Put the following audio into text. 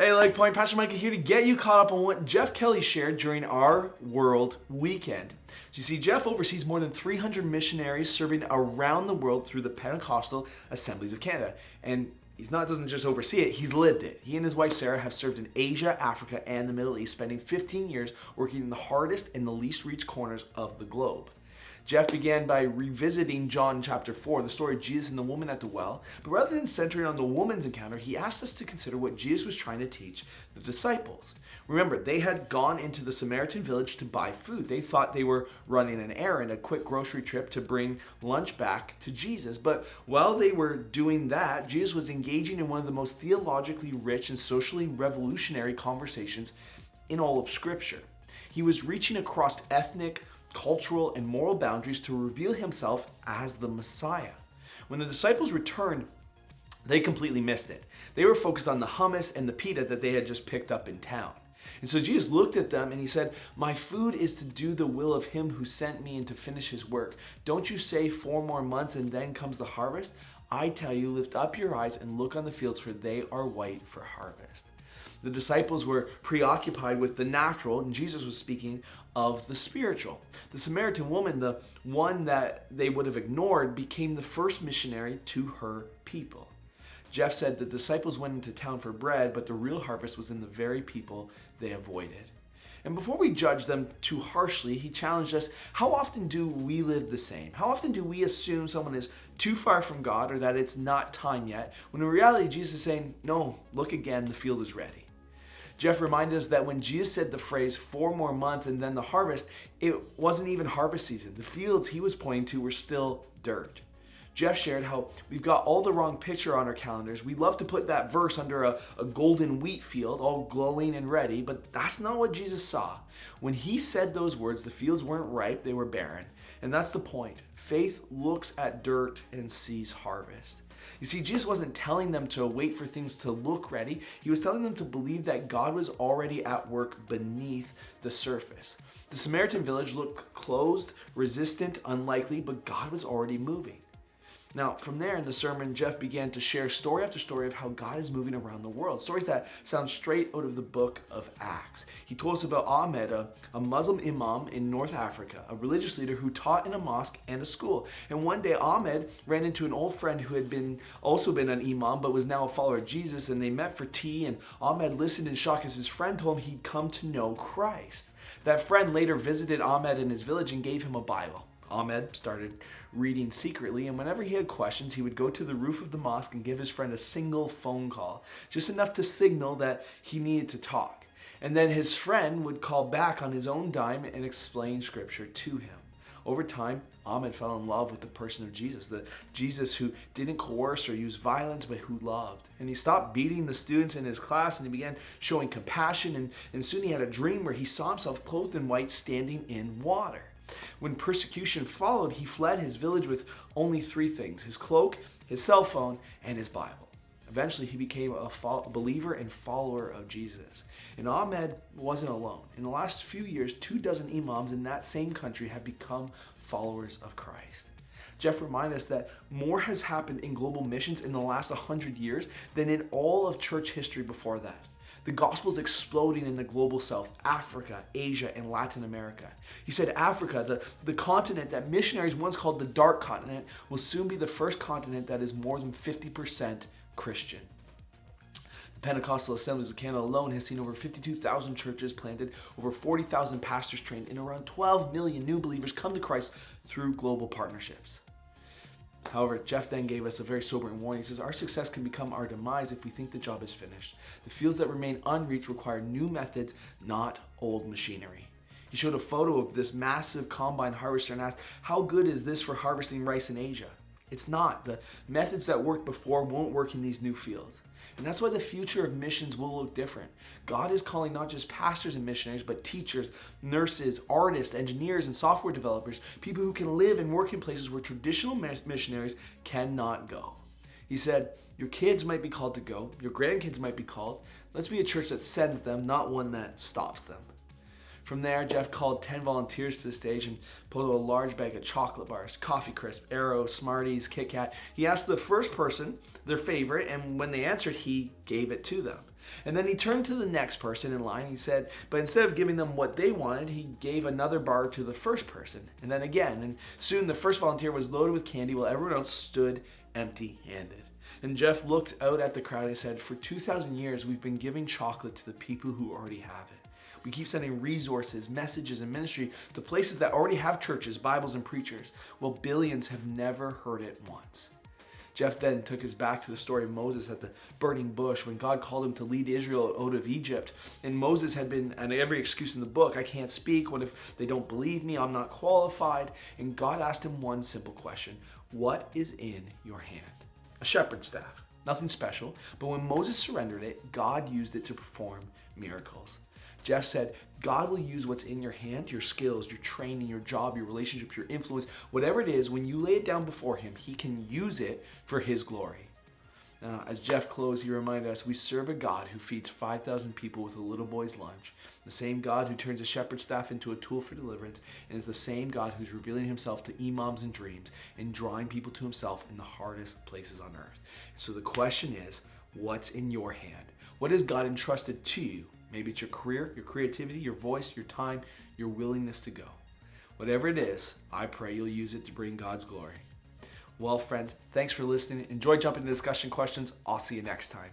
Hey, Lake Point, Pastor Micah here to get you caught up on what Jeff Kelly shared during our World Weekend. You see, Jeff oversees more than 300 missionaries serving around the world through the Pentecostal Assemblies of Canada. And doesn't just oversee it, he's lived it. He and his wife Sarah have served in Asia, Africa, and the Middle East, spending 15 years working in the hardest and the least reached corners of the globe. Jeff began by revisiting John chapter 4, the story of Jesus and the woman at the well. But rather than centering on the woman's encounter, he asked us to consider what Jesus was trying to teach the disciples. Remember, they had gone into the Samaritan village to buy food. They thought they were running an errand, a quick grocery trip to bring lunch back to Jesus. But while they were doing that, Jesus was engaging in one of the most theologically rich and socially revolutionary conversations in all of Scripture. He was reaching across ethnic, cultural, and moral boundaries to reveal himself as the Messiah. When the disciples returned, they completely missed it. They were focused on the hummus and the pita that they had just picked up in town. And so Jesus looked at them and he said, "My food is to do the will of him who sent me and to finish his work. Don't you say 4 more months and then comes the harvest? I tell you, lift up your eyes and look on the fields, for they are white for harvest." The disciples were preoccupied with the natural, and Jesus was speaking of the spiritual. The Samaritan woman, the one that they would have ignored, became the first missionary to her people. Jeff said the disciples went into town for bread, but the real harvest was in the very people they avoided. And before we judge them too harshly, he challenged us, how often do we live the same? How often do we assume someone is too far from God or that it's not time yet, when in reality Jesus is saying, no, look again, the field is ready. Jeff reminded us that when Jesus said the phrase 4 more months and then the harvest, it wasn't even harvest season. The fields he was pointing to were still dirt. Jeff shared how we've got all the wrong picture on our calendars. We love to put that verse under a golden wheat field, all glowing and ready, but that's not what Jesus saw. When he said those words, the fields weren't ripe, they were barren. And that's the point. Faith looks at dirt and sees harvest. You see, Jesus wasn't telling them to wait for things to look ready. He was telling them to believe that God was already at work beneath the surface. The Samaritan village looked closed, resistant, unlikely, but God was already moving. Now, from there in the sermon, Jeff began to share story after story of how God is moving around the world. Stories that sound straight out of the book of Acts. He told us about Ahmed, a Muslim imam in North Africa, a religious leader who taught in a mosque and a school. And one day, Ahmed ran into an old friend who had also been an imam, but was now a follower of Jesus, and they met for tea, and Ahmed listened in shock as his friend told him he'd come to know Christ. That friend later visited Ahmed in his village and gave him a Bible. Ahmed started reading secretly, and whenever he had questions, he would go to the roof of the mosque and give his friend a single phone call, just enough to signal that he needed to talk. And then his friend would call back on his own dime and explain scripture to him. Over time, Ahmed fell in love with the person of Jesus, the Jesus who didn't coerce or use violence, but who loved. And he stopped beating the students in his class, and he began showing compassion, and soon he had a dream where he saw himself clothed in white standing in water. When persecution followed, he fled his village with only 3 things: his cloak, his cell phone, and his Bible. Eventually, he became a believer and follower of Jesus. And Ahmed wasn't alone. In the last few years, 24 imams in that same country have become followers of Christ. Jeff reminded us that more has happened in global missions in the last 100 years than in all of church history before that. The gospel is exploding in the global south, Africa, Asia, and Latin America. He said Africa, the continent that missionaries once called the dark continent, will soon be the first continent that is more than 50% Christian. The Pentecostal Assemblies of Canada alone has seen over 52,000 churches planted, over 40,000 pastors trained, and around 12 million new believers come to Christ through global partnerships. However, Jeff then gave us a very sobering warning. He says, our success can become our demise if we think the job is finished. The fields that remain unreached require new methods, not old machinery. He showed a photo of this massive combine harvester and asked, how good is this for harvesting rice in Asia? It's not. The methods that worked before won't work in these new fields. And that's why the future of missions will look different. God is calling not just pastors and missionaries, but teachers, nurses, artists, engineers, and software developers, people who can live and work in places where traditional missionaries cannot go. He said, your kids might be called to go, your grandkids might be called. Let's be a church that sends them, not one that stops them. From there, Jeff called 10 volunteers to the stage and pulled out a large bag of chocolate bars, Coffee Crisp, Aero, Smarties, Kit Kat. He asked the first person their favorite, and when they answered, he gave it to them. And then he turned to the next person in line. He said, but instead of giving them what they wanted, he gave another bar to the first person, and then again. And soon the first volunteer was loaded with candy while everyone else stood empty-handed. And Jeff looked out at the crowd and said, for 2,000 years, we've been giving chocolate to the people who already have it. We keep sending resources, messages, and ministry to places that already have churches, Bibles, and preachers, while billions have never heard it once. Jeff then took us back to the story of Moses at the burning bush when God called him to lead Israel out of Egypt. And Moses had been, and every excuse in the book, I can't speak, what if they don't believe me, I'm not qualified. And God asked him one simple question: what is in your hand? A shepherd's staff, nothing special, but when Moses surrendered it, God used it to perform miracles. Jeff said, God will use what's in your hand, your skills, your training, your job, your relationships, your influence, whatever it is, when you lay it down before him, he can use it for his glory. Now, as Jeff closed, he reminded us we serve a God who feeds 5,000 people with a little boy's lunch, the same God who turns a shepherd's staff into a tool for deliverance, and is the same God who's revealing himself to imams and dreams and drawing people to himself in the hardest places on earth. So the question is, what's in your hand? What has God entrusted to you? Maybe it's your career, your creativity, your voice, your time, your willingness to go. Whatever it is, I pray you'll use it to bring God's glory. Well, friends, thanks for listening. Enjoy jumping into discussion questions. I'll see you next time.